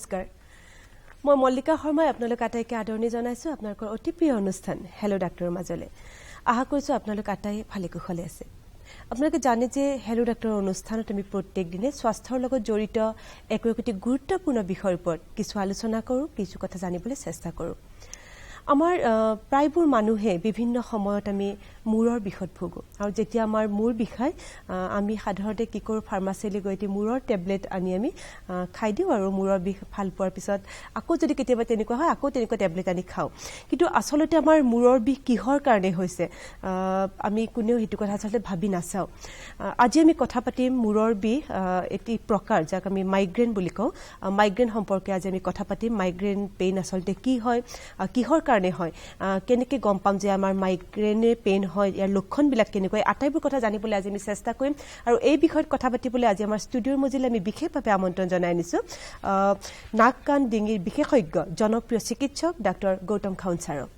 নমস্কাৰ মই মল্লিকা শৰ্মাই আপোনালোক আটাইকে আদৰণি জনাইছো আপোনালোকৰ অতি প্ৰিয় অনুষ্ঠান হেলো ডাক্তৰৰ মাজলৈ আশা কৰিছো আপোনালোক আটাই ভালে কুশলে আছে আপোনালোকে জানে যে হেলো ডাক্তৰৰ অনুষ্ঠানত আমি প্ৰত্যেক দিনে স্বাস্থ্যৰ লগত জড়িত একোটি গুৰুত্বপূৰ্ণ বিষয়ৰ ওপৰত কিছু আলোচনা কৰো কিছু কথা জানিবলৈ চেষ্টা কৰো আমাৰ প্ৰায়বোৰ মানুহে বিভিন্ন সময়ত আমি মূৰৰ বিষত ভুগো আৰু যেতিয়া আমাৰ মূৰ বিষায় আমি সাধাৰণতে কি কৰো ফাৰ্মাচীলৈ গৈ মূৰৰ টেবলেট আনি আমি খাই দিও আৰু মূৰৰ বিষ ভাল পোৱাৰ পিছত আকৌ যদি কেতিয়াবা তেনেকুৱা হয় আকৌ তেনেকুৱা টেবলেট আনি খাও কিন্তু আসলতে আমাৰ মূৰৰ বিষ কিহৰ কাৰণে হৈছে আমি কোনেও হেতু কথা আসলতে ভাবি নাচাও আজি আমি কথা পাতিম মূৰৰ বিষ এটি প্ৰকাৰ যাক আমি মাইগ্ৰেন বুলি কওঁ মাইগ্ৰেন সম্পৰ্কে আজি আমি কথা পাতিম মাইগ্ৰেন পেইন আসলতে কি হয় কিহৰ কাৰণে হয় কেনেকৈ গম পাম যে আমাৰ মাইগ্ৰেনে পেইন হয় ইয়াৰ লক্ষণবিলাক কেনেকৈ আটাইবোৰ কথা জানিবলৈ আজি আমি চেষ্টা কৰিম আৰু এই বিষয়ত কথা পাতিবলৈ আজি আমাৰ ষ্টুডিঅ'ৰ মজিলে আমি বিশেষভাৱে আমন্ত্ৰণ জনাই আনিছো নাক কাণ ডিঙিৰ বিশেষজ্ঞ জনপ্ৰিয় চিকিৎসক ডাক্তৰ গৌতম খাউন ছাৰক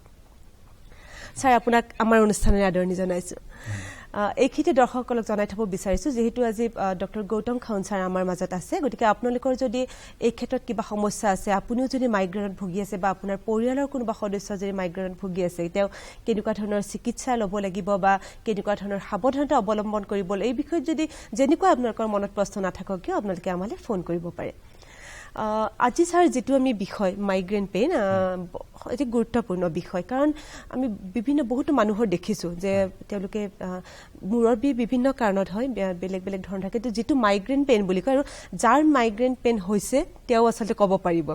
ছাৰ আপোনাক আমাৰ অনুষ্ঠানলৈ আদৰণি জনাইছো এইখিনিতে দৰ্শকসকলক জনাই থব বিচাৰিছো যেহেতু আজি ডক্টৰ গৌতম খাউন ছাৰ আমাৰ মাজত আছে গতিকে আপোনালোকৰ যদি এই ক্ষেত্ৰত কিবা সমস্যা আছে আপুনিও যদি মাইগ্ৰেনত ভুগি আছে বা আপোনাৰ পৰিয়ালৰ কোনোবা সদস্য যদি মাইগ্ৰেনত ভুগি আছে তেওঁ কেনেকুৱা ধৰণৰ চিকিৎসা ল'ব লাগিব বা কেনেকুৱা ধৰণৰ সাৱধানতা অৱলম্বন কৰিব এই বিষয়ত যদি যেনেকুৱা আপোনালোকৰ মনত প্ৰশ্ন নাথাকক কিয় আপোনালোকে আমালৈ ফোন কৰিব পাৰে আজি ছাৰ যেটো আমি বিষয় মাইগ্ৰেন পেইন এটি গুৰুত্বপূৰ্ণ বিষয় কাৰণ আমি বিভিন্ন বহুত মানুহৰ দেখিছো যে তেওঁলোকে মূৰৰ বিষ বিভিন্ন কাৰণত হয় বেলেগ বেলেগ ধৰণৰ থাকে তো যেটো মাইগ্ৰেন পেইন বুলি কয় আৰু যাৰ মাইগ্ৰেন পেইন হৈছে তেওঁ আসলতে ক'ব পাৰিব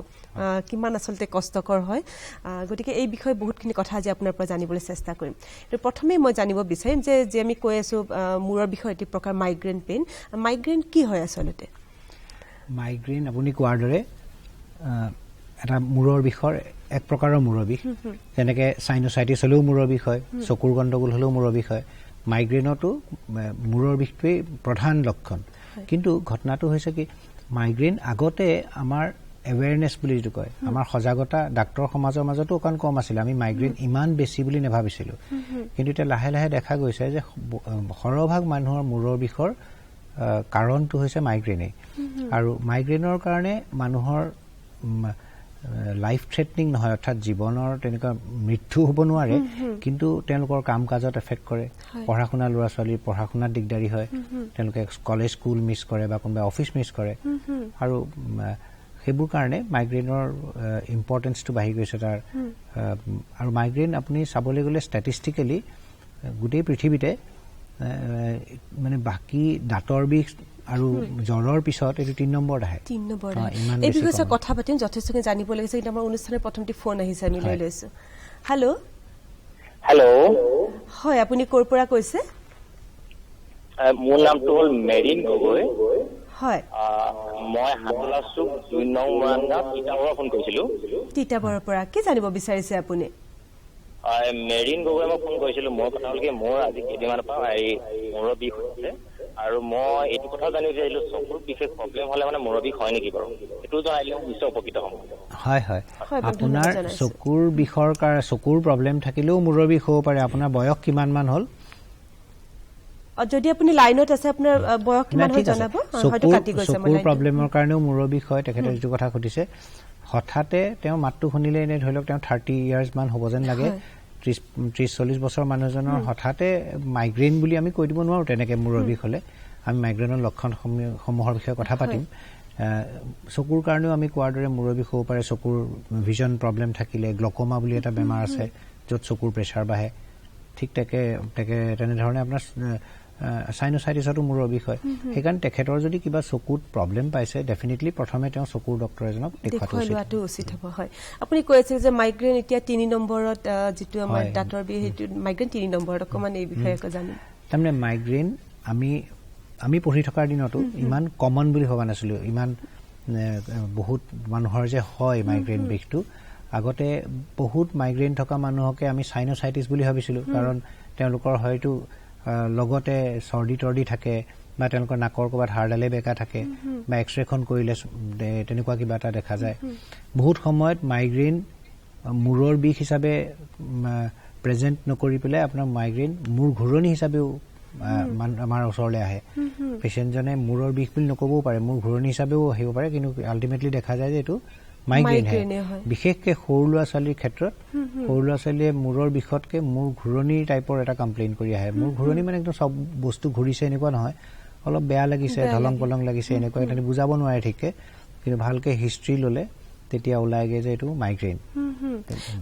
কিমান আসলতে কষ্টকৰ হয় গতিকে এই বিষয়ে বহুতখিনি কথা আজি আপোনাৰ পৰা জানিবলৈ চেষ্টা কৰিম তো প্ৰথমে মই জানিব বিচাৰিম যে আমি কৈ আছো মূৰৰ বিষয় এটি প্ৰকাৰ মাইগ্ৰেন পেইন মাইগ্ৰেন কি হয় আসলতে মাইগ্ৰেন আপুনি কোৱাৰ দৰে এটা মূৰৰ বিষৰ এক প্ৰকাৰৰ মূৰৰ বিষ যেনেকৈ সাইনোসাইটিছ হ'লেও মূৰৰ বিষ হয় চকুৰ গণ্ডগোল হ'লেও মূৰৰ বিষ হয় মাইগ্ৰেনতো মূৰৰ বিষটোৱেই প্ৰধান লক্ষণ কিন্তু ঘটনাটো হৈছে কি মাইগ্ৰেন আগতে আমাৰ এৱেৰনেছ বুলি যিটো কয় আমাৰ সজাগতা ডাক্তৰ সমাজৰ মাজতো অকণ কম আছিল আমি মাইগ্ৰেন ইমান বেছি বুলি নেভাবিছিলোঁ কিন্তু এতিয়া লাহে লাহে দেখা গৈছে যে সৰহভাগ মানুহৰ মূৰৰ বিষৰ কাৰণটো হৈছে মাইগ্ৰেনে আৰু মাইগ্ৰেনৰ কাৰণে মানুহৰ লাইফ থ্ৰেটনিং নহয় অৰ্থাৎ জীৱনৰ তেনেকুৱা মৃত্যু হ'ব নোৱাৰে কিন্তু তেওঁলোকৰ কাম কাজত এফেক্ট কৰে পঢ়া শুনা ল'ৰা ছোৱালীৰ পঢ়া শুনাত দিগদাৰী হয় তেওঁলোকে কলেজ স্কুল মিছ কৰে বা কোনোবা অফিচ মিছ কৰে আৰু সেইবোৰ কাৰণে মাইগ্ৰেনৰ ইম্পৰ্টেঞ্চটো বাঢ়ি গৈছে তাৰ আৰু মাইগ্ৰেন আপুনি চাবলৈ গ'লে ষ্টেটিষ্টিকেলি গোটেই পৃথিৱীতে মানে বাকি দাঁতৰ বিষ আৰু জ্বৰৰ পিছত এইটো ৩ নম্বৰ আহে ৩ নম্বৰ এই বিষয়ে কথা পাতিম যথেষ্টকে জানিব লাগিছে কিন্তু আমাৰ অনুষ্ঠানৰ প্ৰথমটি ফোন আহিছে আমি লৈ লৈছো হেল্ল হয় আপুনি ক'ৰ পৰা কৈছে মোৰ নামটো হ'ল মেৰিন গগৈ হয় মই হাতলা চুক ২ নং মৰাণগাঁও তিতাবৰৰ ফোন কৰিছিলো তিতাবৰৰ পৰা কি জানিব বিচাৰিছে আপুনি মেৰিন গগৈ মই ফোন কৰিছিলো মোৰ কথা হ'ল কি মোৰ আজি কেইদিনমানৰ পৰা মূৰৰ বিষ হৈছে আৰু মই এইটো কথা জানিব বিচাৰিলো চকুৰ বিশেষ প্ৰব্লেম হ'লে মানে মূৰৰ বিষ হয় নেকি বাৰু এইটো জনাইলে নিশ্চয় উপকৃত হ'ম হয় আপোনাৰ চকুৰ বিষৰ কাৰণে চকুৰ প্ৰব্লেম থাকিলেও মূৰৰ বিষ হ'ব পাৰে আপোনাৰ বয়স কিমান মান হ'ল যদি আপুনি লাইনত আছে আপোনাৰ বয়স কিমান হয় জনাব হয়তো কাটি গৈছে চকুৰ প্ৰব্লেমৰ কাৰণেও মূৰৰ বিষ হয় তেখেতে যিটো কথা সুধিছে হঠাতে তেওঁ মাতটো শুনিলে এনে ধৰি লওক তেওঁ 30 ইয়াৰ্ছ মান হ'ব যেন লাগে 30-40 বছৰ মানুহজনৰ হঠাতে মাইগ্ৰেন বুলি আমি কৈ দিব নোৱাৰো তেনেকৈ মূৰৰ বিষ হ'লে আমি মাইগ্ৰেনৰ লক্ষণসমূহৰ বিষয়ে কথা পাতিম চকুৰ কাৰণেও আমি কোৱাৰ দৰে মূৰৰ বিষ হ'ব পাৰে চকুৰ ভিজন প্ৰব্লেম থাকিলে গ্লকমা বুলি এটা বেমাৰ আছে য'ত চকুৰ প্ৰেছাৰ বাঢ়ে ঠিক তেনেধৰণে আপোনাৰ সাইনোসাইটিছতো মূৰৰ বিষ হয় সেইকাৰণে তেখেতৰ যদি কিবা চকুত প্ৰব্লেম পাইছে ডেফিনেটলি প্ৰথমে তেওঁ চকুৰ ডক্তৰ এজনক দেখুৱাটো উচিত হ'ব হয় আপুনি কৈছে যে মাইগ্ৰেন এতিয়া ৩ নম্বৰত যেটো আমাৰ দাঁতৰ বিষ হেতু মাইগ্ৰেন ৩ নম্বৰত অকমান এই বিষয়ে জানি তাৰমানে মাইগ্ৰেন আমি পঢ়ি থকাৰ দিনতো ইমান কমন বুলি ভবা নাছিলো ইমান বহুত মানুহৰ যে হয় মাইগ্ৰেন বিষটো আগতে বহুত মাইগ্ৰেন থকা মানুহকে আমি সাইনোসাইটিছ বুলি ভাবিছিলো কাৰণ তেওঁলোকৰ হয়তো লগতে চৰ্দি তৰ্দি থাকে বা তেওঁলোকৰ নাকৰ ক'ৰবাত হাড়ডালে বেকা থাকে বা এক্সৰেখন কৰিলে তেনেকুৱা কিবা এটা দেখা যায় বহুত সময়ত মাইগ্ৰেন মূৰৰ বিষ হিচাপে প্ৰেজেন্ট নকৰি পেলাই আপোনাৰ মাইগ্ৰেন মূৰ ঘূৰণি হিচাপেও আমাৰ ওচৰলৈ আহে পেচেণ্টজনে মূৰৰ বিষ বুলি নক'বও পাৰে মূৰ ঘূৰণি হিচাপেও আহিব পাৰে কিন্তু আল্টিমেটলি দেখা যায় যে এইটো মাইগ্ৰেইন Migraine হয় হয়। বিশেষকৈ সৰু ল'ৰা ছোৱালীৰ ক্ষেত্ৰত সৰু ল'ৰা ছোৱালীয়ে মূৰৰ বিষতকৈ মূৰ ঘূৰণি টাইপৰ এটা কমপ্লেইন কৰি আহে মূৰ ঘূৰণি মানে একদম চব বস্তু ঘূৰিছে এনেকুৱা নহয় অলপ বেয়া লাগিছে ঢলং পলং লাগিছে এনেকুৱা এটা বুজাব নোৱাৰে ঠিককৈ কিন্তু ভালকৈ হিষ্ট্ৰী ল'লে তেতিয়া ওলাইগে যে এইটো মাইগ্ৰেইন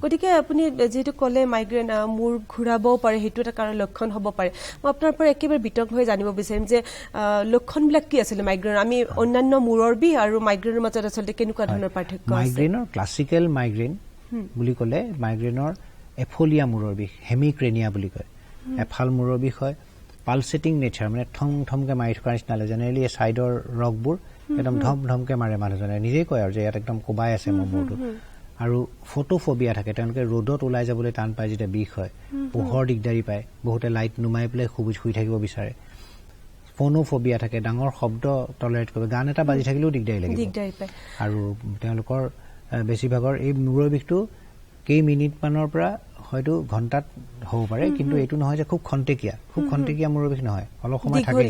গতিকে আপুনি যেহেতু ক'লে মাইগ্ৰেইন মূৰ ঘূৰাবও পাৰে সেইটো এটা কাৰণ লক্ষণ হ'ব পাৰে মই আপোনাৰ পৰা একেবাৰে বিতং হৈ জানিব বিচাৰিম যে লক্ষণবিলাক কি আছিলে মাইগ্ৰেইন আমি অন্যান্য মূৰৰ বিষ আৰু মাইগ্ৰেইনৰ মাজত আচলতে কেনেকুৱা ধৰণৰ পাৰ্থক্য আছে মাইগ্ৰেইনৰ ক্লাছিকেল মাইগ্ৰেইন বুলি ক'লে মাইগ্ৰেইনৰ এফলিয়া মূৰৰ বিষ হেমিক্ৰেনিয়া বুলি কয় এফাল মূৰৰ বিষ হয় পালছেটিং নেচাৰ মানে ঠং ঠমকৈ মাৰি থকাৰ নিচিনা লাগে জেনেৰেলি এই ছাইডৰ ৰগবোৰ একদম ধম ধমকৈ মাৰে মানুহজনে নিজেই কয় আৰু যে ইয়াত একদম কোবাই আছে মোৰ মূৰটো আৰু ফটোফবিয়া থাকে তেওঁলোকে ৰ'দত ওলাই যাবলৈ টান পায় যেতিয়া বিষ হয় পোহৰ দিগদাৰী পায় বহুতে লাইট নুমাই পেলাই শুই থাকিব বিচাৰে ফোনোফবিয়া থাকে ডাঙৰ শব্দ টলাৰেট কৰিব গান এটা বাজি থাকিলেও দিগদাৰী লাগিব আৰু তেওঁলোকৰ বেছিভাগৰ এই মূৰৰ বিষটো কেইমিনিটমানৰ পৰা হয়তো ঘণ্টাত হ'ব পাৰে কিন্তু এইটো নহয় যে খুব খন্তেকীয়া মূৰৰ বিষ নহয় অলপ সময় থাকে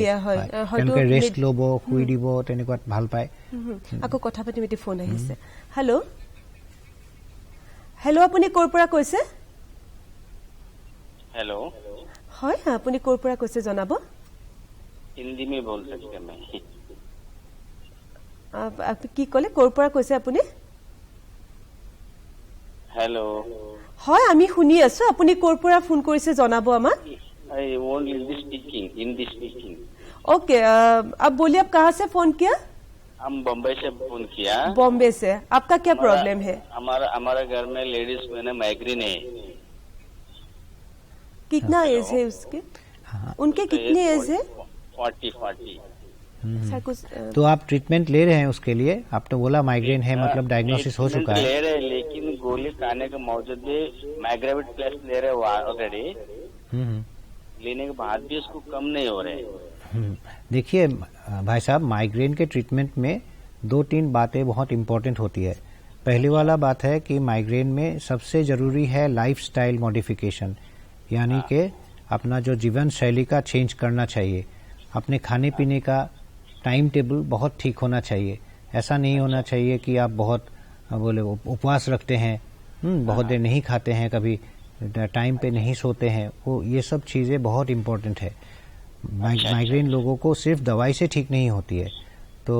তেওঁলোকে ৰেষ্ট ল'ব শুই দিব তেনেকুৱাত ভাল পায় আকৌ কথা পাতিম এতিয়া ফোন আহিছে হেল্ল' আপুনি ক'ৰ পৰা কৈছে हेलो হয় আপুনি ক'ৰ পৰা কৈছে জনাব हिंदी में बोल सकते हैं मैं আপুনি কি ক'লে ক'ৰ পৰা কৈছে আপুনি हेलो হয় আমি শুনি আছো আপুনি ক'ৰ পৰা ফোন কৰিছে জনাব আমাক I won't Hindi speaking okay अब बोलिए आप कहाँ से फोन किया हम बम्बई से फोन किया बॉम्बे से आपका क्या प्रॉब्लम है हमारा घर में लेडीज में ना माइग्रेन है कितना एज है उसके उनके कितनी एज है 40 तो आप ट्रीटमेंट ले रहे हैं उसके लिए आप तो बोला माइग्रेन है मतलब डायग्नोसिस हो चुका है ले रहे लेकिन गोली खाने के मौजूद भी माइग्रेविट प्लस ले रहे ऑलरेडी लेने के बाद भी उसको कम नहीं हो रहे देखिए भाई साहब माइग्रेन के ट्रीटमेंट में 2-3 बातें बहुत इम्पोर्टेंट होती है पहली वाला बात है कि माइग्रेन में सबसे जरूरी है लाइफस्टाइल मॉडिफिकेशन यानी कि अपना जो जीवन शैली का चेंज करना चाहिए अपने खाने पीने का टाइम टेबल बहुत ठीक होना चाहिए ऐसा नहीं होना चाहिए कि आप बहुत बोले उपवास रखते हैं बहुत देर नहीं खाते हैं कभी टाइम पे नहीं सोते हैं वो ये सब चीज़ें बहुत इम्पोर्टेंट है माइग्रेन लोगों को सिर्फ दवाई से ठीक नहीं होती है तो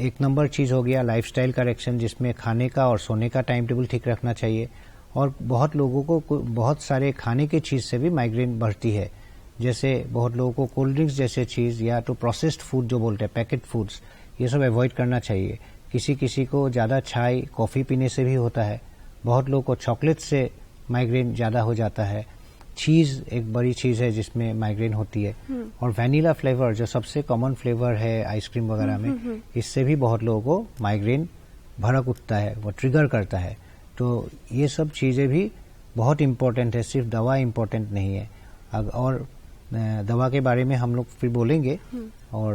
एक नंबर चीज़ हो गया लाइफस्टाइल करेक्शन जिसमें खाने का और सोने का टाइम टेबल ठीक रखना चाहिए और बहुत लोगों को बहुत सारे खाने के चीज़ से भी माइग्रेन बढ़ती है जैसे बहुत लोगों को कोल्ड ड्रिंक्स जैसे चीज़ या तो प्रोसेस्ड फूड जो बोलते हैं पैकेट फूड्स ये सब अवॉइड करना चाहिए किसी को ज़्यादा चाय कॉफ़ी पीने से भी होता है बहुत लोगों को चॉकलेट से माइग्रेन ज़्यादा हो जाता है चीज़ एक बड़ी चीज़ है जिसमें माइग्रेन होती है और वैनिला फ्लेवर जो सबसे कॉमन फ्लेवर है आइसक्रीम वगैरह में इससे भी बहुत लोगों को माइग्रेन भड़क उठता है वो ट्रिगर करता है तो ये सब चीज़ें भी बहुत इम्पोर्टेंट है सिर्फ दवा इम्पोर्टेंट नहीं है और दवा के बारे में हम लोग फिर बोलेंगे और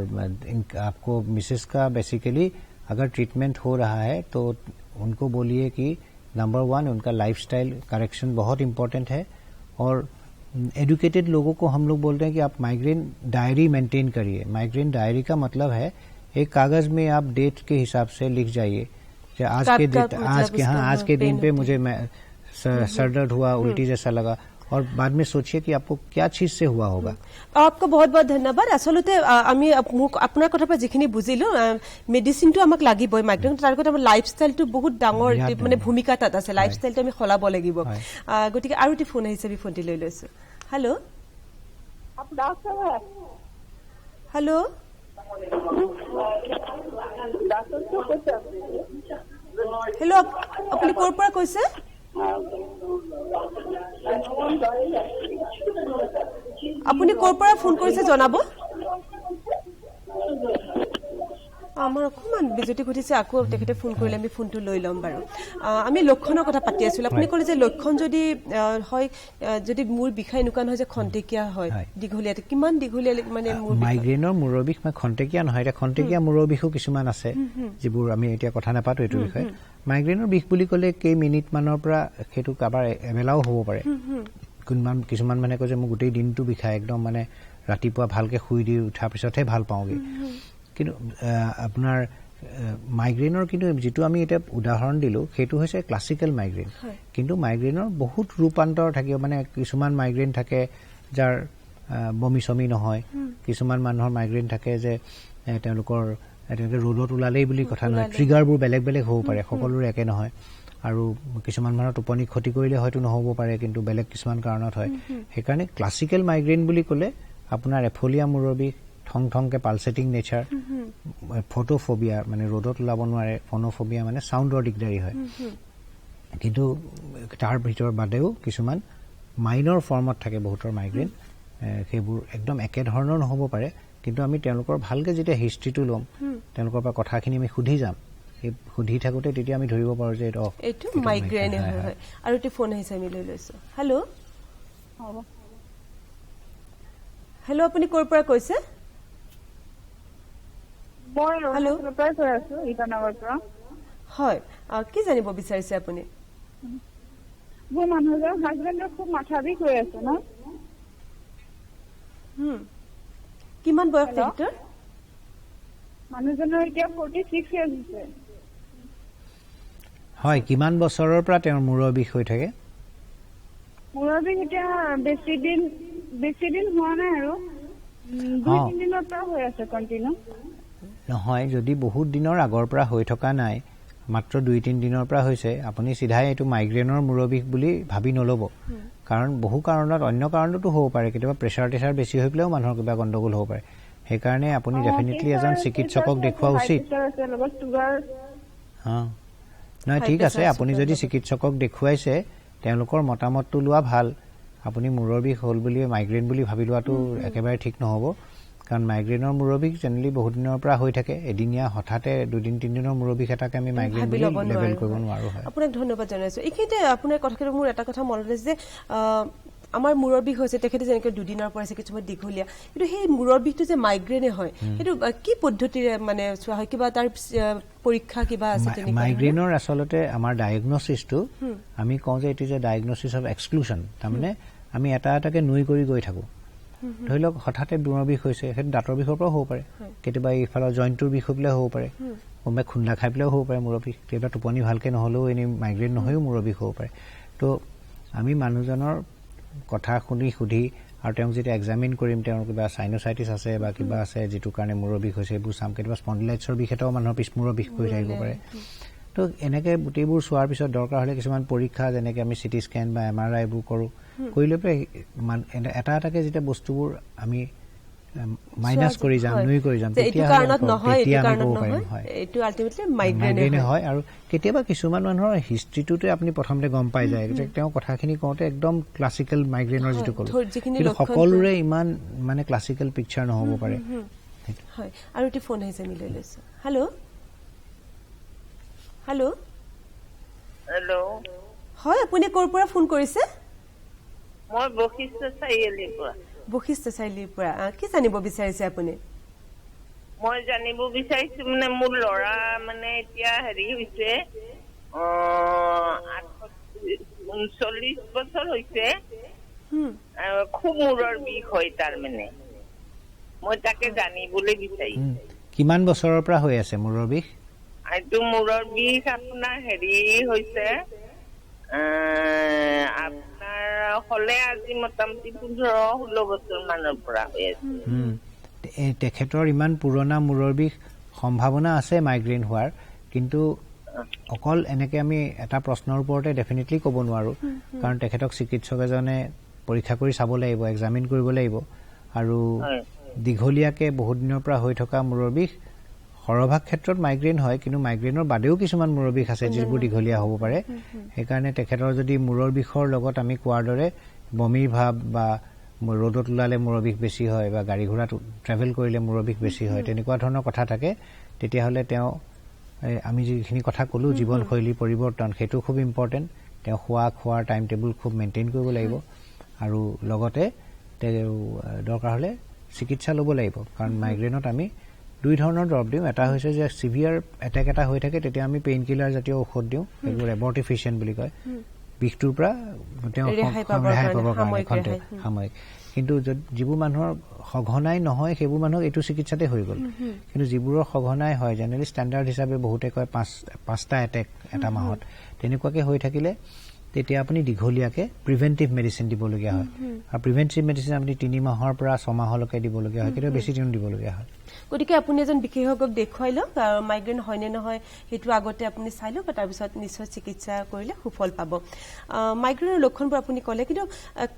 आपको मिसेस का बेसिकली अगर ट्रीटमेंट हो रहा है तो उनको बोलिए कि नंबर 1 उनका लाइफस्टाइल करेक्शन बहुत इम्पोर्टेंट है और एजुकेटेड लोगों को हम लोग बोलते हैं कि आप माइग्रेन डायरी मेंटेन करिए माइग्रेन डायरी का मतलब है एक कागज में आप डेट के हिसाब से लिख जाइए कि आज के दिन पे मुझे सर दर्द हुआ उल्टी जैसा लगा और बाद में सोचिए कि आपको क्या चीज से हुआ होगा आपको बहुत बहुत धन्यवाद आसलते आमी আপোনাৰ কথা পৰা যিখিনি বুজিলো মেডিচিনটো আমাক লাগিবই মাইগ্ৰেন তাৰ কথা লাইফষ্টাইলটো বহুত ডাঙৰ মানে ভূমিকা তাত আছে লাইফষ্টাইলটো আমি খলাব লাগিব গতিকে আৰু টি ফোন আহিছে আমি ফোনটি লৈ লৈছো हेलो आप डॉक्टर हैं हेलो डॉक्टर को पूछा हेलो আপুনি ক'ৰ পৰা কৈছে আপুনি ক'ৰ পৰা ফোন কৰিছে জনাব আমাৰ অকমান বিজুতি ঘটিছে আকৌ তেখেতে ফোন কৰিলে আমি ফোনটো লৈ ল'ম বাৰু আমি লক্ষণৰ কথা পাতি আছিলো আপুনি ক'লে যে লক্ষণ যদি হয় যদি মূৰ বিষাই এনেকুৱা নহয় যে খন্তেকীয়া হয় দীঘলীয়া কিমান দীঘলীয়া মানে মাইগ্ৰেনৰ মূৰৰ বিষ মানে খন্তেকীয়া নহয় এটা খন্তেকীয়া মূৰৰ বিষো কিছুমান আছে যিবোৰ আমি এতিয়া কথা নাপাতো এইটো বিষয়ে মাইগ্ৰেনৰ বিষ বুলি ক'লে কেইমিনিটমানৰ পৰা সেইটো কাৰোবাৰ এবেলাও হ'ব পাৰে কিছুমান মানে কয় যে মোৰ গোটেই দিনটো বিষায় একদম মানে ৰাতিপুৱা ভালকৈ শুই দি উঠাৰ পিছতহে ভাল পাওঁগৈ কিন্তু আপোনাৰ মাইগ্ৰেইনৰ কিন্তু যিটো আমি এতিয়া উদাহৰণ দিলোঁ সেইটো হৈছে ক্লাছিকেল মাইগ্ৰেইন কিন্তু মাইগ্ৰেইনৰ বহুত ৰূপান্তৰ থাকিব মানে কিছুমান মাইগ্ৰেইন থাকে যাৰ বমি চমি নহয় কিছুমান মানুহৰ মাইগ্ৰেইন থাকে যে তেওঁলোকৰ তেনেকৈ ৰ'দত ওলালেই বুলি কথা নহয় ট্ৰিগাৰবোৰ বেলেগ বেলেগ হ'ব পাৰে সকলোৰে একে নহয় আৰু কিছুমান মানুহৰ টোপনি ক্ষতি কৰিলে হয়তো নহ'ব পাৰে কিন্তু বেলেগ কিছুমান কাৰণত হয় সেইকাৰণে ক্লাছিকেল মাইগ্ৰেইন বুলি ক'লে আপোনাৰ এফলিয়া মূৰৰ বিষ থং থংকে পালচেটিং নেচাৰ ফটোফোবিয়া মানে ৰ'দত ওলাব নোৱাৰে ফোনোফোবিয়া মানে চাউণ্ডৰ দিগদাৰী হয় কিন্তু তাৰ ভিতৰত বাদেও কিছুমান মাইনৰ ফৰ্মত থাকে বহুতৰ মাইগ্ৰেইন সেইবোৰ একদম একেধৰণৰ নহ'ব পাৰে কিন্তু আমি তেওঁলোকৰ ভালকৈ যেতিয়া হিষ্ট্ৰীটো ল'ম তেওঁলোকৰ পৰা কথাখিনি আমি সুধি যাম সেই সুধি থাকোঁতে তেতিয়া আমি ধৰিব পাৰোঁ যে এইটো মাইগ্ৰেইন হয় আৰু এইটো ফোন আহিছে আমি লৈ লৈছোঁ হেল্ল' হেল্ল' আপুনি ক'ৰ পৰা কৈছে হয় কি জানিব বিচাৰিছে আপুনি মোৰ মানুহজন হাজবেণ্ডৰ খুব মাথা বিষ হৈ আছে ন কিমান বয়স তেখেতৰ মানুহজনৰ এতিয়া 46 ইয়াৰ্ছ হৈছে হয় কিমান বছৰৰ পৰা তেওঁৰ মূৰৰ বিষ হৈ থাকে মূৰৰ বিষ এতিয়া বেছি দিন হোৱা নাই আৰু 2-3 দিনৰ পৰা হৈ আছে কণ্টিনিউ নহয় যদি বহুত দিনৰ আগৰ পৰা হৈ থকা নাই মাত্ৰ 2-3 দিনৰ পৰা হৈছে আপুনি চিধাই এইটো মাইগ্ৰেইনৰ মূৰৰ বিষ বুলি ভাবি নল'ব কাৰণ বহু কাৰণত অন্য কাৰণতো হ'ব পাৰে কেতিয়াবা প্ৰেছাৰ টেছাৰ বেছি হৈ পেলাইও মানুহৰ কিবা গণ্ডগোল হ'ব পাৰে সেইকাৰণে আপুনি ডেফিনেটলি এজন চিকিৎসকক দেখুওৱা উচিত নহয় ঠিক আছে আপুনি যদি চিকিৎসকক দেখুৱাইছে তেওঁলোকৰ মতামতটো লোৱা ভাল আপুনি মূৰৰ বিষ হ'ল বুলি মাইগ্ৰেইন বুলি ভাবি লোৱাটো একেবাৰে ঠিক নহ'ব কাৰণ মাইগ্ৰেইনৰ মূৰৰ বিষ জেনেৰেলি বহুত দিনৰ পৰা হৈ থাকে এদিনীয়া হঠাতে 2-3 দিনৰ মূৰৰ বিষ এটাকে আমি মাইগ্ৰেইন বুলি লেবেল কৰিব নোৱাৰোঁ আপোনাক ধন্যবাদ জনাইছোঁ এইখিনিতে আপোনাৰ কথাখিনি মোৰ এটা কথা মনত আছে যে আমাৰ মূৰৰ বিষ হৈছে তেখেতে যেনেকৈ 2 দিনৰ পৰা আছে কিছুমান দীঘলীয়া কিন্তু সেই মূৰৰ বিষটো যে মাইগ্ৰেইনে হয় সেইটো কি পদ্ধতিৰে মানে চোৱা হয় কিবা তাৰ পৰীক্ষা কিবা আছে তেনেকুৱা মাইগ্ৰেইনৰ আচলতে আমাৰ ডায়েগনচিছটো আমি কওঁ যে it is a diagnosis of exclusion তাৰমানে আমি এটা এটাকে নুই কৰি গৈ থাকোঁ ধৰি লওক হঠাতে মূৰৰ বিষ হৈছে সেইটো দাঁতৰ বিষৰ পৰাও হ'ব পাৰে কেতিয়াবা এইফালৰ জইণ্টটোৰ বিষ হৈ পেলাই হ'ব পাৰে কোনোবাই খুন্দা খাই পেলাইও হ'ব পাৰে মূৰৰ বিষ কেতিয়াবা টোপনি ভালকৈ নহ'লেও এনেই মাইগ্ৰেইন নহয়ও মূৰৰ বিষ হ'ব পাৰে তো আমি মানুহজনৰ কথা সুধি আৰু তেওঁক যেতিয়া এক্সামিন কৰিম তেওঁৰ কিবা চাইনোচাইটিছ আছে বা কিবা আছে যিটো কাৰণে মূৰৰ বিষ হৈছে এইবোৰ চাম কেতিয়াবা স্পণ্ডিলাইটিছৰ বিষ এটাও মানুহৰ পিছমূৰৰ বিষ কৰি থাকিব পাৰে তো এনেকৈ গোটেইবোৰ চোৱাৰ পিছত দৰকাৰ হ'লে কিছুমান পৰীক্ষা যেনেকৈ আমি চিটি স্কেন বা MRI এইবোৰ কৰোঁ কৰি লৈ পেলাই এটা এটাকৈ যেতিয়া বস্তুবোৰ আমি মাইনাছ কৰি যাম নুই কৰি যাম তেতিয়া মাইগ্ৰেইনে হয় আৰু কেতিয়াবা কিছুমান মানুহৰ হিষ্ট্ৰীটোতে আপুনি প্ৰথমতে গম পাই যায় যে তেওঁ কথাখিনি কওঁতে একদম ক্লাছিকেল মাইগ্ৰেইনৰ যিটো ক'লোঁ কিন্তু সকলোৰে ইমান মানে ক্লাছিকেল পিকচাৰ নহ'ব পাৰে হয় আৰু এটি ফোন আহিছে আমি লৈ লৈছোঁ হেল্ল' হেল্ল' হেল্ল' হয় আপুনি ক'ৰ পৰা ফোন কৰিছে মই বশিষ্ঠ চাৰিআলিৰ পৰা কি জানিব বিচাৰিছে আপুনি মই জানিব বিচাৰিছো মানে মোৰ ল'ৰা মানে এতিয়া হেৰি হৈছে 39 বছৰ হৈছে খুব মূৰৰ বিষ হয় তাৰ মানে মই তাকে জানিবলৈ বিচাৰিছো কিমান বছৰৰ পৰা হৈ আছে মূৰৰ বিষ এইটো মূৰৰ বিষ আপোনাৰ হেৰি হৈছে আপোনাৰ হলে আজি মোটামুটি 15-16 বছৰ মানৰ পৰা হৈ আছে তেখেতৰ ইমান পুৰণা মূৰৰ বিষ সম্ভাৱনা আছে মাইগ্ৰেইন হোৱাৰ কিন্তু অকল এনেকৈ আমি এটা প্ৰশ্নৰ ওপৰতে ডেফিনেটলি ক'ব নোৱাৰোঁ কাৰণ তেখেতক চিকিৎসক এজনে পৰীক্ষা কৰি চাব লাগিব এক্সামিন কৰিব লাগিব আৰু দীঘলীয়াকৈ বহুত দিনৰ পৰা হৈ থকা মূৰৰ বিষ সৰহভাগ ক্ষেত্ৰত মাইগ্ৰেইন হয় কিন্তু মাইগ্ৰেইনৰ বাদেও কিছুমান মূৰৰ বিষ আছে যিবোৰ দীঘলীয়া হ'ব পাৰে সেইকাৰণে তেখেতৰ যদি মূৰৰ বিষৰ লগত আমি কোৱাৰ দৰে বমিৰ ভাৱ বা ৰ'দত ওলালে মূৰৰ বিষ বেছি হয় বা গাড়ী ঘোঁৰাত ট্ৰেভেল কৰিলে মূৰৰ বিষ বেছি হয় তেনেকুৱা ধৰণৰ কথা থাকে তেতিয়াহ'লে তেওঁ আমি যিখিনি কথা ক'লোঁ জীৱনশৈলী পৰিৱৰ্তন সেইটো খুব ইম্পৰ্টেণ্ট তেওঁ খোৱাৰ টাইম টেবুল খুব মেইনটেইন কৰিব লাগিব আৰু লগতে তেওঁ দৰকাৰ হ'লে চিকিৎসা ল'ব লাগিব কাৰণ মাইগ্ৰেইনত আমি 2 ধৰণৰ দৰৱ দিওঁ এটা হৈছে যে চিভিয়াৰ এটেক এটা হৈ থাকে তেতিয়া আমি পেইন কিলাৰ জাতীয় ঔষধ দিওঁ এইবোৰ এবৰ্টিফিচিয়েণ্ট বুলি কয় বিষটোৰ পৰা তেওঁ ৰেহাই পাবৰ কাৰণে সাময়িক কিন্তু যিবোৰ মানুহৰ সঘনাই নহয় সেইবোৰ মানুহক এইটো চিকিৎসাতে হৈ গ'ল কিন্তু যিবোৰৰ সঘনাই হয় জেনেৰেলি ষ্টেণ্ডাৰ্ড হিচাপে বহুতে কয় 5টা এটেক এটা মাহত তেনেকুৱাকে হৈ থাকিলে তেতিয়া আপুনি দীঘলীয়াকে প্ৰিভেন্টিভ মেডিচিন দিবলগীয়া হয় আৰু প্ৰিভেন্টিভ মেডিচিন আপুনি 3 মাহৰ পৰা 6 মাহলৈকে দিবলগীয়া হয় কেতিয়াবা বেছি দিন দিবলগীয়া হয় গতিকে আপুনি এজন বিশেষজ্ঞক দেখুৱাই লওক মাইগ্ৰেন হয় নে নহয় সেইটো আগতে আপুনি চাই লওক তাৰপিছত নিশ্চয় চিকিৎসা কৰিলে সুফল পাব মাইগ্ৰেনৰ লক্ষণবোৰ আপুনি ক'লে কিন্তু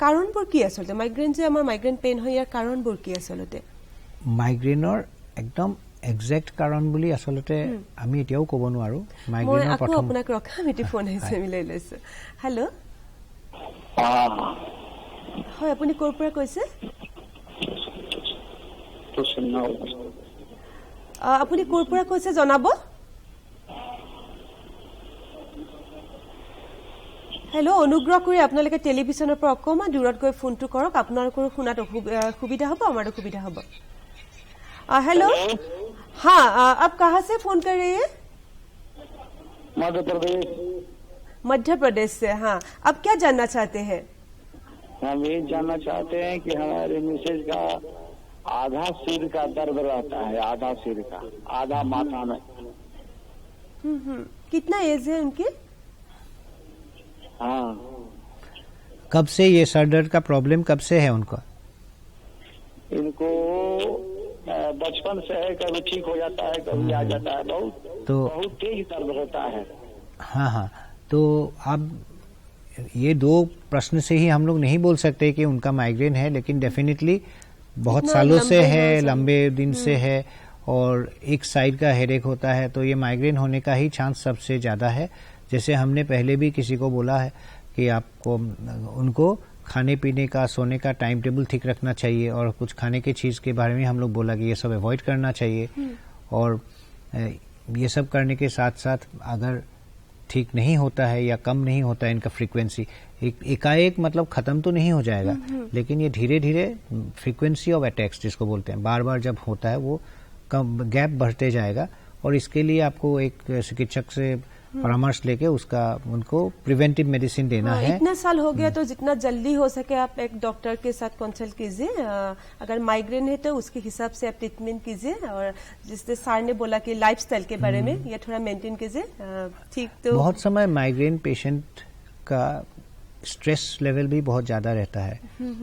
কাৰণবোৰ কি আচলতে মাইগ্ৰেন যে আমাৰ মাইগ্ৰেন পেইন হয় ইয়াৰ কাৰণবোৰ কি আচলতে মাইগ্ৰেনৰ একদম এক্সাক্ট কাৰণ বুলি আচলতে আমি এতিয়াও ক'ব নোৱাৰো মাইগ্ৰেনৰ প্ৰথম আপোনাক ৰখা মিটি ফোন আহিছে মিলাই লৈছো হেল্ল' হয় আপুনি ক'ৰ পৰা কৈছে আপুনি ক'ৰ পৰা কৈছে জনাব হেল্ল' অনুগ্ৰহ কৰি আপোনালোকে টেলিভিছনৰ পৰা অকণমান দূৰত গৈ ফোনটো কৰক আপোনালোকৰ শুনাত সুবিধা হ'ব আমাৰো সুবিধা হ'ব हेलो हाँ आप कहाँ से फोन कर रही है मध्य प्रदेश से हाँ आप क्या जानना चाहते हैं हम ये जानना चाहते हैं कि हमारे मिसेज का आधा सिर का दर्द रहता है आधा सिर का आधा माथा में कितना एज है उनकी हाँ कब से ये सर दर्द का प्रॉब्लम कब से है उनको इनको बचपन से है कभी ठीक हो जाता है कभी आ जाता है बहुत तेज दर्द होता है हाँ तो अब ये 2 प्रश्न से ही हम लोग नहीं बोल सकते कि उनका माइग्रेन है लेकिन डेफिनेटली बहुत सालों से है लंबे दिन से है और एक साइड का हेडेक होता है तो ये माइग्रेन होने का ही चांस सबसे ज्यादा है जैसे हमने पहले भी किसी को बोला है कि आपको उनको खाने पीने का सोने का टाइम टेबल ठीक रखना चाहिए और कुछ खाने की चीज के बारे में हम लोग बोला कि ये सब अवॉइड करना चाहिए और ये सब करने के साथ साथ अगर ठीक नहीं होता है या कम नहीं होता है इनका फ्रीक्वेंसी एकाएक मतलब खत्म तो नहीं हो जाएगा लेकिन ये धीरे धीरे फ्रीक्वेंसी ऑफ अटैक्स जिसको बोलते हैं बार बार जब होता है वो गैप बढ़ते जाएगा और इसके लिए आपको एक चिकित्सक से परामर्श लेके उसका उनको प्रिवेंटिव मेडिसिन देना है इतना साल हो गया तो जितना जल्दी हो सके आप एक डॉक्टर के साथ कंसल्ट कीजिए अगर माइग्रेन है तो उसके हिसाब से आप ट्रीटमेंट कीजिए और जिससे सर ने बोला कि लाइफस्टाइल के बारे में ये थोड़ा मेंटेन कीजिए ठीक तो बहुत समय माइग्रेन पेशेंट का स्ट्रेस लेवल भी बहुत ज्यादा रहता है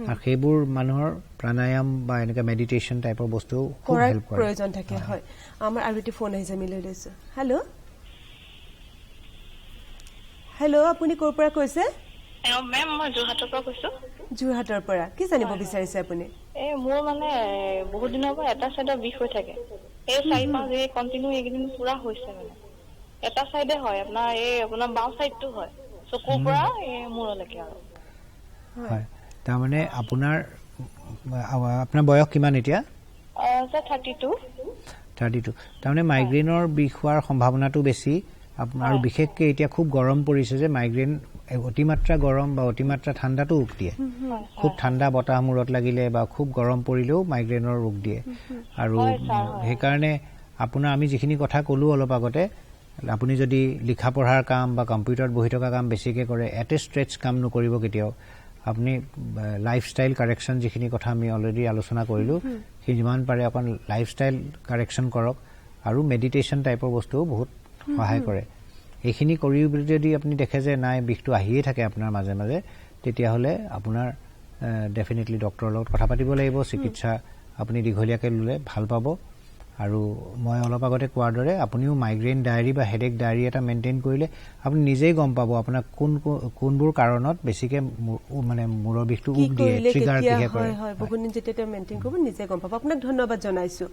और সেইবোৰ মানুহৰ প্ৰাণায়াম বা এনেকা মেডিটেশন টাইপৰ বস্তু খুব হেল্প কৰে প্ৰয়োজন থাকে হয় আমাৰ আৰু এটি ফোন আহিছে মিলাই লৈছো হেল্ল' হেল্ল' আপুনি ক'ৰ পৰা কৈছে মেম মই যোৰহাটৰ পৰা কৈছো যোৰহাটৰ পৰা কি জানিব বিচাৰিছে আপুনি মোৰ মানে বহুত দিনৰ পৰা এটা সাইডৰ বিষ হৈ থাকে এই 4-5 এই কন্টিনিউ এইদিন পুৰা হৈছে মানে এটা সাইডে হয় আপোনাৰ বাওঁ সাইডটো হয় চকুৰ পৰা এই মূৰলৈকে আৰু হয় তাৰ মানে আপোনাৰ বয়স কিমান এতিয়া 32 তাৰমানে মাইগ্ৰেনৰ বিষ হোৱাৰ সম্ভাৱনাটো বেছি আৰু বিশেষকৈ এতিয়া খুব গৰম পৰিছে যে মাইগ্ৰেন অতিমাত্ৰা গৰম বা অতিমাত্ৰা ঠাণ্ডাটো ৰোগ দিয়ে খুব ঠাণ্ডা বতাহ মূৰত লাগিলে বা খুব গৰম পৰিলেও মাইগ্ৰেনৰ ৰোগ দিয়ে আৰু সেইকাৰণে আপোনাৰ আমি যিখিনি কথা ক'লো অলপ আগতে আপুনি যদি লিখা পঢ়াৰ কাম বা কম্পিউটাৰত বহি থকা কাম বেছিকৈ কৰে এট ষ্ট্ৰেচ কাম নকৰিব কেতিয়াও আপুনি লাইফষ্টাইল কাৰেকশ্যন যিখিনি কথা আমি অলৰেডি আলোচনা কৰিলোঁ সেই যিমান পাৰে অকণ লাইফষ্টাইল কাৰেকশ্যন কৰক আৰু মেডিটেশ্যন টাইপৰ বস্তুও বহুত সহায় কৰে এইখিনি কৰি যদি আপুনি দেখে যে নাই বিষটো আহিয়ে থাকে আপোনাৰ মাজে মাজে তেতিয়াহ'লে আপোনাৰ ডেফিনেটলি ডক্টৰৰ লগত কথা পাতিব লাগিব চিকিৎসা আপুনি দীঘলীয়াকৈ ল'লে ভাল পাব আৰু মই অলপ আগতে কোৱাৰ দৰে আপুনিও মাইগ্ৰেন ডায়েৰী বা হেডেক ডায়েৰী এটা মেইনটেইন কৰিলে আপুনি নিজেই গম পাব আপোনাৰ কোনবোৰ কাৰণত বেছিকে মানে মূৰৰ বিষটো উক দিয়ে ট্ৰিগাৰ কিহে কৰে হয় বহুত দিন যেতিয়া মেইনটেইন কৰিব নিজে গম পাব আপোনাক ধন্যবাদ জনাইছো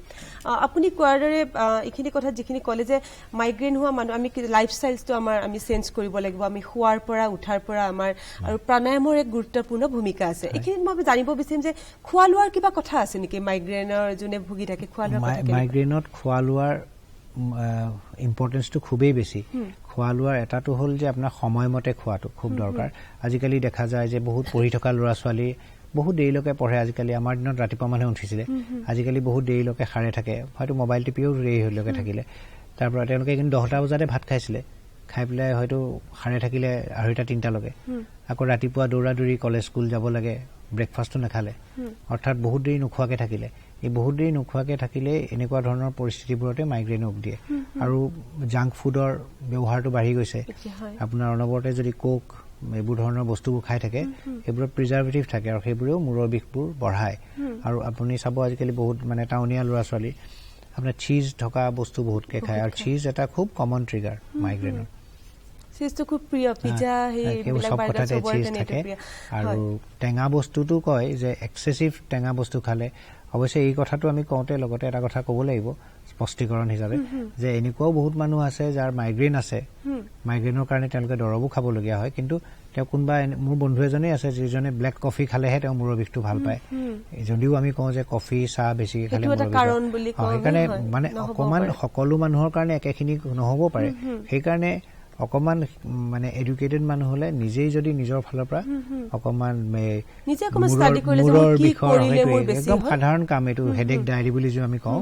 আপুনি কোৱাৰ দৰে এইখিনি কথা যিখিনি ক'লে যে মাইগ্ৰেন হোৱা মানুহ আমি লাইফষ্টাইলটো আমি চেঞ্জ কৰিব লাগিব আমি খোৱাৰ পৰা উঠাৰ পৰা আমাৰ আৰু প্ৰাণায়ামৰ এক গুৰুত্বপূৰ্ণ ভূমিকা আছে এইখিনি মই জানিব বিচাৰিম যে খোৱা লোৱাৰ কিবা কথা আছে নেকি মাইগ্ৰেনৰ যোনে ভুগি থাকে খোৱা লোৱাৰ কথা মাইগ্ৰেনত খোৱা লোৱাৰ ইম্পৰ্টেন্সটো খুবেই বেছি খোৱা লোৱাৰ এটাটো হ'ল যে আপোনাৰ সময়মতে খোৱাটো খুব দৰকাৰ আজিকালি দেখা যায় যে বহুত পঢ়ি থকা ল'ৰা ছোৱালী বহুত দেৰিলৈকে পঢ়ে আজিকালি আমাৰ দিনত ৰাতিপুৱা মানুহে উঠিছিলে আজিকালি বহুত দেৰিলৈকে সাৰে থাকে হয়তো মোবাইল টিপিও দেৰিলৈকে থাকিলে তাৰ পৰা তেওঁলোকে কিন্তু 10টা বজাতে ভাত খাইছিলে খাই পেলাই হয়তো সাৰে থাকিলে 2:30-3টালৈকে আকৌ ৰাতিপুৱা দৌৰা দৌৰি কলেজ স্কুল যাব লাগে ব্ৰেকফাষ্টটো নাখালে অৰ্থাৎ বহুত দেৰি নোখোৱাকৈ থাকিলে এই বহুত দেৰি নোখোৱাকৈ থাকিলে এনেকুৱা ধৰণৰ পৰিস্থিতিবোৰতে মাইগ্ৰেইন উক দিয়ে আৰু জাংক ফুডৰ ব্যৱহাৰটো বাঢ়ি গৈছে আপোনাৰ অনবৰতে যদি কোক এইবোৰ ধৰণৰ বস্তুবোৰ খাই থাকে সেইবোৰত প্ৰিজাৰ্ভেটিভ থাকে আৰু সেইবোৰেও মূৰৰ বিষবোৰ বঢ়ায় আৰু আপুনি চাব আজিকালি বহুত মানে টাউনীয়া ল'ৰা ছোৱালী আপোনাৰ চিজ থকা বস্তু বহুতকৈ খায় আৰু চিজ এটা খুব কমন ট্ৰিগাৰ মাইগ্ৰেইনৰ চিজটো খুব প্ৰিয় পিজ্জা সব কথাতে চিজ থাকে আৰু টেঙা বস্তুটো কয় যে এক্সেচিভ টেঙা বস্তু খালে অৱশ্যে এই কথাটো আমি কওঁতে লগতে এটা কথা ক'ব লাগিব স্পষ্টীকৰণ হিচাপে যে এনেকুৱাও বহুত মানুহ আছে যাৰ মাইগ্ৰেইন আছে মাইগ্ৰেইনৰ কাৰণে তেওঁলোকে দৰৱো খাবলগীয়া হয় কিন্তু তেওঁ কোনোবা মোৰ বন্ধু এজনেই আছে যিজনে ব্লেক কফি খালেহে তেওঁ মূৰৰ বিষটো ভাল পায় যদিও আমি কওঁ যে কফি চাহ বেছিকৈ খালে সেইকাৰণে মানে অকণমান সকলো মানুহৰ কাৰণে একেখিনি নহ'ব পাৰে সেইকাৰণে অকমান মানে এডুকেটেড মানুহ হলে নিজেই যদি নিজৰ ফালৰ পৰা অকমান মূৰৰ বিষৰ একদম সাধাৰণ কাম এইটো হেডেক ডায়েৰী বুলি যে আমি কওঁ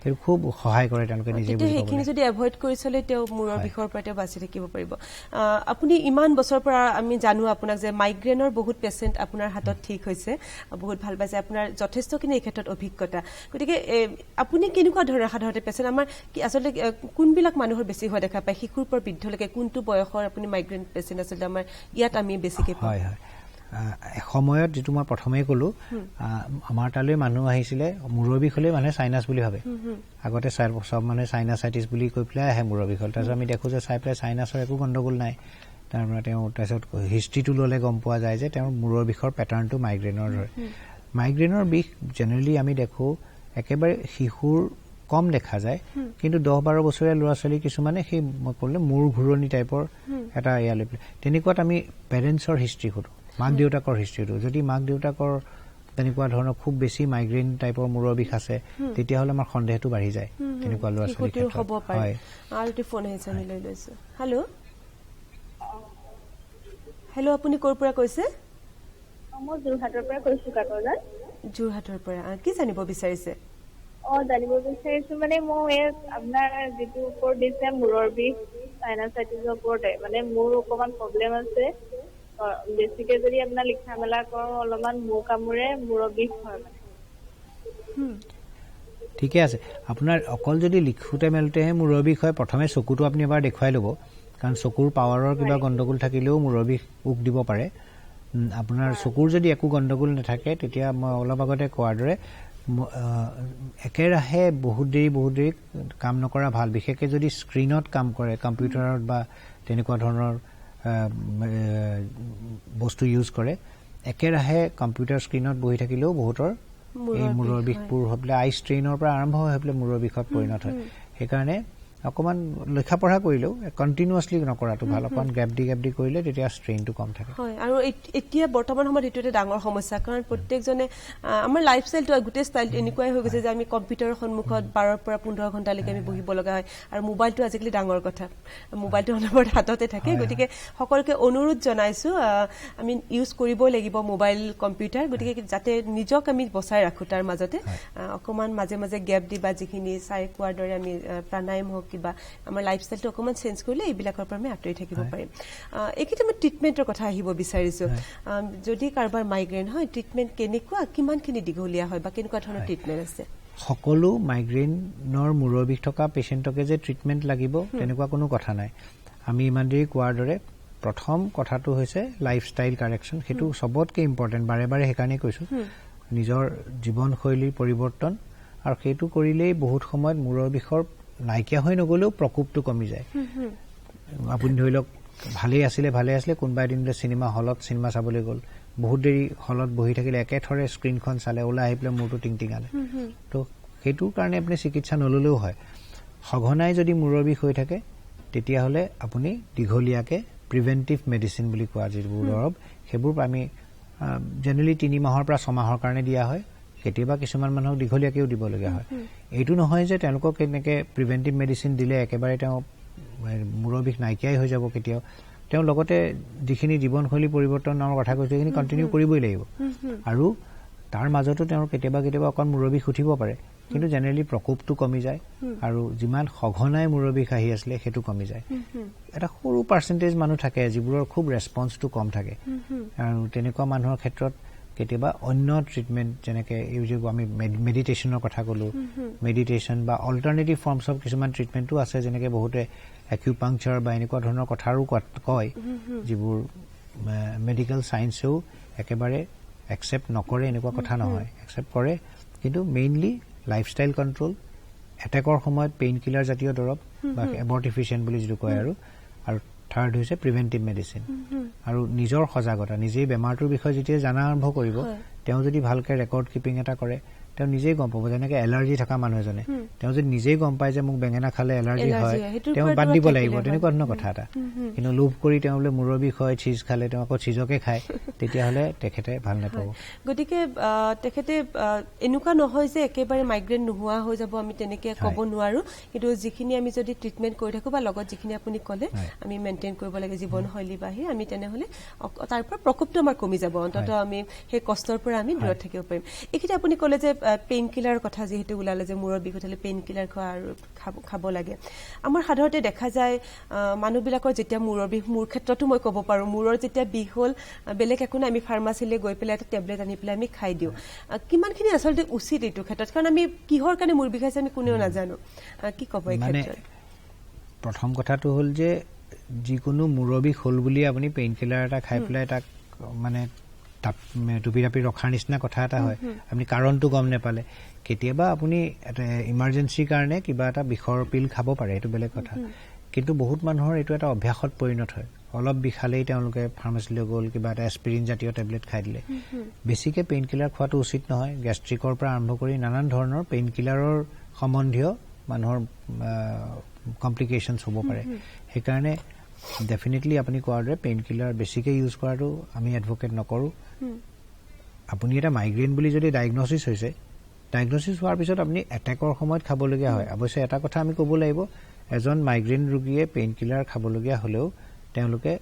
সেইটো খুব সহায় কৰে তেওঁলোকে নিজে সেইখিনি যদি এভইড কৰি চলে তেওঁ মূৰৰ বিষৰ পৰা তেওঁ বাচি থাকিব পাৰিব আপুনি ইমান বছৰ পৰা আমি জানো আপোনাক যে মাইগ্ৰেইনৰ বহুত পেচেণ্ট আপোনাৰ হাতত ঠিক হৈছে বহুত ভাল পাইছে আপোনাৰ যথেষ্টখিনি এই ক্ষেত্ৰত অভিজ্ঞতা গতিকে আপুনি কেনেকুৱা ধৰণৰ সাধাৰণতে পেচেণ্ট আমাৰ আচলতে কোনবিলাক মানুহৰ বেছি হোৱা দেখা পায় শিশুৰ পৰা বৃদ্ধলৈকে কোনটো বয়সৰ আপুনি মাইগ্ৰেইন পেচেণ্ট আচলতে আমাৰ ইয়াত আমি বেছিকৈ পাওঁ হয় হয় সময়ত যেটো মই প্ৰথমেই ক'লো আমাৰ তালৈ মানুহ আহিছিলে মূৰৰ বিষ হ'লে মানুহে চাইনাছ বুলি ভাবে আগতে সব মানুহে চাইনাছাইটিছ বুলি কৈ পেলাই আহে মূৰৰ বিষ হ'ল তাৰপিছত আমি দেখোঁ যে চাই পেলাই চাইনাছৰ একো গণ্ডগোল নাই তাৰপৰা তেওঁ তাৰপিছত হিষ্ট্ৰীটো ল'লে গম পোৱা যায় যে তেওঁৰ মূৰৰ বিষৰ পেটাৰ্ণটো মাইগ্ৰেইনৰ ধৰে মাইগ্ৰেইনৰ বিষ জেনেৰেলি আমি দেখোঁ একেবাৰে শিশুৰ কম দেখা যায় কিন্তু 10-12 বছৰীয়া ল'ৰা ছোৱালী কিছুমানে সেই মই ক'লে মূৰ ঘূৰণি টাইপৰ এটা ইয়ালৈ তেনেকুৱাত আমি পেৰেণ্টছৰ হিষ্ট্ৰী সোধোঁ মাক দেউতাকৰ হিষ্ট্ৰীটো যদি মাক দেউতাকৰ তেনেকুৱা ধৰণৰ খুব বেছি মাইগ্ৰেইন টাইপৰ মূৰৰ বিষ আছে তেতিয়াহ'লে আমাৰ সন্দেহটো বাঢ়ি যায় তেনেকুৱা ল'ৰা ছোৱালীৰ ক্ষেত্ৰত হয় আৰু টি ফোন আহিছে আমি লৈ লৈছো হেল্ল' হেল্ল' আপুনি ক'ৰ পৰা কৈছে মই যোৰহাটৰ পৰা কৈছো কাকজান যোৰহাটৰ পৰা কি জানিব বিচাৰিছে জানিব বিচাৰিছো মানে মই আপোনাৰ যিটো ওপৰত দিছে মূৰৰ বিষ চাইনাছাইটিছৰ ওপৰতে মানে মোৰ অকণমান প্ৰব্লেম আছে বেছিকে যদি আপোনাৰ লিখা মেলা কৰোঁ অলপমান মূৰ কামোৰে মূৰৰ বিষ হয় মানে ঠিকে আছে আপোনাৰ অকল যদি লিখোঁতে মেলোতেহে মূৰৰ বিষ হয় প্ৰথমে চকুটো আপুনি এবাৰ দেখুৱাই ল'ব কাৰণ চকুৰ পাৱাৰৰ কিবা গণ্ডগোল থাকিলেও মূৰৰ বিষ উক দিব পাৰে আপোনাৰ চকুৰ যদি একো গণ্ডগোল নাথাকে তেতিয়া মই অলপ আগতে কোৱাৰ দৰে একেৰাহে বহুত দেৰি কাম নকৰা ভাল বিশেষকৈ যদি স্ক্ৰীণত কাম কৰে কম্পিউটাৰত বা তেনেকুৱা ধৰণৰ বস্তু ইউজ কৰে একেৰাহে কম্পিউটাৰ স্ক্ৰীণত বহি থাকিলেও বহুতৰ এই মূৰৰ বিষবোৰ হৈ পেলাই আই ষ্ট্ৰেইনৰ পৰা আৰম্ভ হৈ পেলাই মূৰৰ বিষত পৰিণত হয় সেইকাৰণে অকণমান লেখা পঢ়া কৰিলেও কণ্টিনিউৱাছলি নকৰাটো ভাল অকণমান গেপ দি কৰিলে তেতিয়া ষ্ট্ৰেইনটো কম থাকে হয় আৰু এতিয়া বৰ্তমান সময়ত এইটো এটা ডাঙৰ সমস্যা কাৰণ প্ৰত্যেকজনে আমাৰ লাইফষ্টাইলটো গোটেই ষ্টাইলটো এনেকুৱাই হৈ গৈছে যে আমি কম্পিউটাৰৰ সন্মুখত 12 পৰা 15 ঘণ্টালৈকে আমি বহিব লগা হয় আৰু মোবাইলটো আজিকালি ডাঙৰ কথা মোবাইলটো অনবৰত হাততে থাকে গতিকে সকলোকে অনুৰোধ জনাইছো আমি ইউজ কৰিবই লাগিব মোবাইল কম্পিউটাৰ গতিকে যাতে নিজক আমি বচাই ৰাখোঁ তাৰ মাজতে অকণমান মাজে মাজে গেপ দিবা যিখিনি চাই কোৱাৰ দৰে আমি প্ৰাণায়াম হওক কিবা আমাৰ লাইফষ্টাইলটো অকণমান চেঞ্জ কৰিলে এইবিলাকৰ পৰা আমি আঁতৰি থাকিব পাৰিম এইকেইটা মই ট্ৰিটমেণ্টৰ কথা আহিব বিচাৰিছোঁ যদি কাৰোবাৰ মাইগ্ৰেইন হয় ট্ৰিটমেণ্ট কেনেকুৱা কিমানখিনি দীঘলীয়া হয় বা কেনেকুৱা ধৰণৰ ট্ৰিটমেণ্ট আছে সকলো মাইগ্ৰেইনৰ মূৰৰ বিষ থকা পেচেণ্টকে যে ট্ৰিটমেণ্ট লাগিব তেনেকুৱা কোনো কথা নাই আমি ইমান দেৰি কোৱাৰ দৰে প্ৰথম কথাটো হৈছে লাইফষ্টাইল কাৰেকশ্যন সেইটো চবতকৈ ইম্পৰ্টেণ্ট বাৰে বাৰে সেইকাৰণেই কৈছোঁ নিজৰ জীৱনশৈলীৰ পৰিৱৰ্তন আৰু সেইটো কৰিলেই বহুত সময়ত মূৰৰ বিষৰ নাইকিয়া হৈ নগ'লেও প্ৰকোপটো কমি যায় আপুনি ধৰি লওক ভালে আছিলে কোনোবা এদিন বোলে চিনেমা হলত চিনেমা চাবলৈ গ'ল বহুত দেৰি হলত বহি থাকিলে একেথৰে স্ক্ৰীণখন চালে ওলাই আহি পেলাই মূৰটো টিংটিঙালে তো সেইটোৰ কাৰণে আপুনি চিকিৎসা নল'লেও হয় সঘনাই যদি মূৰৰ বিষ হৈ থাকে তেতিয়াহ'লে আপুনি দীঘলীয়াকৈ প্ৰিভেণ্টিভ মেডিচিন বুলি কোৱা যিবোৰ দৰৱ সেইবোৰ আমি জেনেৰেলি 3 মাহৰ পৰা 6 মাহৰ কাৰণে দিয়া হয় কেতিয়াবা কিছুমান মানুহক দীঘলীয়াকৈও দিবলগীয়া হয় এইটো নহয় যে তেওঁলোকক এনেকৈ প্ৰিভেণ্টিভ মেডিচিন দিলে একেবাৰে তেওঁ মূৰৰ বিষ নাইকিয়াই হৈ যাব কেতিয়াও তেওঁ লগতে যিখিনি জীৱনশৈলী পৰিৱৰ্তনৰ কথা কৈছোঁ সেইখিনি কণ্টিনিউ কৰিবই লাগিব আৰু তাৰ মাজতো তেওঁৰ কেতিয়াবা অকণ মূৰৰ বিষ উঠিব পাৰে কিন্তু জেনেৰেলি প্ৰকোপটো কমি যায় আৰু যিমান সঘনাই মূৰৰ বিষ আহি আছিলে সেইটো কমি যায় এটা সৰু পাৰ্চেণ্টেজ মানুহ থাকে যিবোৰৰ খুব ৰেছপন্সটো কম থাকে আৰু তেনেকুৱা মানুহৰ ক্ষেত্ৰত কেতিয়াবা অন্য ট্ৰিটমেণ্ট যেনেকৈ এই যে আমি মেডিটেশ্যনৰ কথা ক'লোঁ মেডিটেশ্যন বা অল্টাৰনেটিভ ফৰ্মছ অফ কিছুমান ট্ৰিটমেণ্টো আছে যেনেকৈ বহুতে একিউপাংচাৰ বা এনেকুৱা ধৰণৰ কথাৰো কয় যিবোৰ মেডিকেল চায়েন্সেও একেবাৰে একচেপ্ট নকৰে এনেকুৱা কথা নহয় একচেপ্ট কৰে কিন্তু মেইনলি লাইফষ্টাইল কণ্ট্ৰল এটেকৰ সময়ত পেইন কিলাৰ জাতীয় দৰৱ বা এবৰ্টিফিচিয়েণ্ট বুলি যিটো কয় আৰু থাৰ্ড হৈছে প্ৰিভেণ্টিভ মেডিচিন আৰু নিজৰ সজাগতা নিজেই বেমাৰটোৰ বিষয়ে যেতিয়া জানা আৰম্ভ কৰিব তেওঁ যদি ভালকৈ ৰেকৰ্ড কিপিং এটা কৰে তেওঁ নিজেই গম পাব যেনেকৈ এলাৰ্জি থকা মানুহ এজনে তেওঁ যদি নিজেই গম পায় যে মোক বেঙেনা খালে এলাৰ্জি হয় তেওঁ বাদ দিব লাগিব তেনেকুৱা ধৰণৰ কথা এটা কিন্তু লোভ কৰি তেওঁ বোলে মূৰৰ বিষ হয় চিজ খালে তেওঁ আকৌ চিজকে খায় তেতিয়াহ'লে তেখেতে ভাল নাপাব গতিকে তেখেতে এনেকুৱা নহয় যে একেবাৰে মাইগ্ৰেন নোহোৱা হৈ যাব আমি তেনেকৈ ক'ব নোৱাৰোঁ কিন্তু যিখিনি আমি যদি ট্ৰিটমেণ্ট কৰি থাকোঁ বা লগত যিখিনি আপুনি ক'লে আমি মেইনটেইন কৰিব লাগে জীৱনশৈলী বাহিৰে আমি তেনেহ'লে তাৰ পৰা প্ৰকোপটো আমাৰ কমি যাব অন্ততঃ আমি সেই কষ্টৰ পৰা আমি দূৰত থাকিব পাৰিম এইখিনি আপুনি ক'লে যে পেইন কিলাৰৰ কথা যিহেতু ওলালে যে মূৰৰ বিষ উঠিলে পেইন কিলাৰ খোৱা আৰু খাব লাগে আমাৰ সাধাৰণতে দেখা যায় মানুহবিলাকৰ যেতিয়া মূৰৰ বিষ মোৰ ক্ষেত্ৰতো মই ক'ব পাৰোঁ মূৰৰ যেতিয়া বিষ হ'ল বেলেগ একো নাই আমি ফাৰ্মাচীলৈ গৈ পেলাই এটা টেবলেট আনি পেলাই আমি খাই দিওঁ কিমানখিনি আচলতে উচিত এইটো ক্ষেত্ৰত কাৰণ আমি কিহৰ কাৰণে মূৰ বিষাইছে আমি কোনেও নাজানো কি ক'ব এই ক্ষেত্ৰত প্ৰথম কথাটো হ'ল যে যিকোনো মূৰৰ বিষ হ'ল বুলি আপুনি পেইন কিলাৰ এটা খাই পেলাই তাক মানে টুপি টাপি ৰখাৰ নিচিনা কথা এটা হয় আপুনি কাৰণটো গম নাপালে কেতিয়াবা আপুনি এটা ইমাৰ্জেঞ্চিৰ কাৰণে কিবা এটা বিষৰ পিল খাব পাৰে এইটো বেলেগ কথা কিন্তু বহুত মানুহৰ এইটো এটা অভ্যাসত পৰিণত হয় অলপ বিষালেই তেওঁলোকে ফাৰ্মাচীলৈ গ'ল কিবা এটা এস্পিৰিন জাতীয় টেবলেট খাই দিলে বেছিকৈ পেইন কিলাৰ খোৱাটো উচিত নহয় গেষ্ট্ৰিকৰ পৰা আৰম্ভ কৰি নানান ধৰণৰ পেইন কিলাৰৰ সম্বন্ধীয় মানুহৰ কমপ্লিকেশ্যনছ হ'ব পাৰে সেইকাৰণে ডেফিনেটলি আপুনি কোৱাৰ দৰে পেইন কিলাৰ বেছিকৈ ইউজ কৰাটো আমি এডভকেট নকৰোঁ আপুনি এটা মাইগ্ৰেইন বুলি যদি ডায়েগনচিছ হৈছে ডায়েগনচিছ হোৱাৰ পিছত আপুনি এটেকৰ সময়ত খাবলগীয়া হয় অৱশ্যে এটা কথা আমি ক'ব লাগিব এজন মাইগ্ৰেইন ৰোগীয়ে পেইন কিলাৰ খাবলগীয়া হ'লেও তেওঁলোকে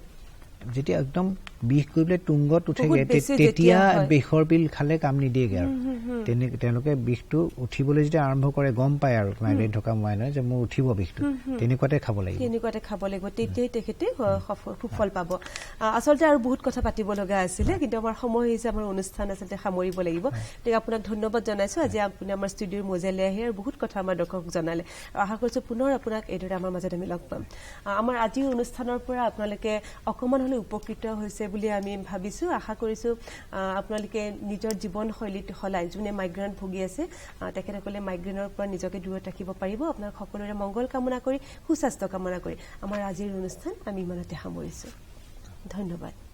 যেতিয়া একদম বিষ গৈ পেলাই তুংগত উঠেগৈ তেতিয়া বিষৰ পিল খালে কাম নিদিয়েগৈ আৰু তেওঁলোকে বিষটো উঠিবলৈ যেতিয়া আৰম্ভ কৰে গম পায় আৰু মাইগ্ৰেইন থকা নহয় যে মোৰ উঠিব বিষটো তেনেকুৱাতে খাব লাগিব তেতিয়াই তেখেতে সুফল পাব আচলতে আৰু বহুত কথা পাতিব লগা আছিলে কিন্তু আমাৰ সময় হৈছে আমাৰ অনুষ্ঠান আচলতে সামৰিব লাগিব গতিকে আপোনাক ধন্যবাদ জনাইছোঁ আজি আপুনি আমাৰ ষ্টুডিঅ'ৰ মজিয়ালৈ আহি আৰু বহুত কথা আমাৰ দৰ্শকক জনালে আৰু আশা কৰিছোঁ পুনৰ আপোনাক এইদৰে আমাৰ মাজত আমি লগ পাম আমাৰ আজিৰ অনুষ্ঠানৰ পৰা আপোনালোকে অকণমান হ'লে উপকৃত হৈছে বুলি আমি ভাবিছোঁ আশা কৰিছোঁ আপোনালোকে নিজৰ জীৱনশৈলীটো সলাই যোনে মাইগ্ৰেইনত ভুগি আছে তেখেতসকলে মাইগ্ৰেইনৰ পৰা নিজকে দূৰত ৰাখিব পাৰিব আপোনাক সকলোৰে মংগল কামনা কৰি সুস্বাস্থ্য কামনা কৰি আমাৰ আজিৰ অনুষ্ঠান আমি ইমানতে সামৰিছোঁ ধন্যবাদ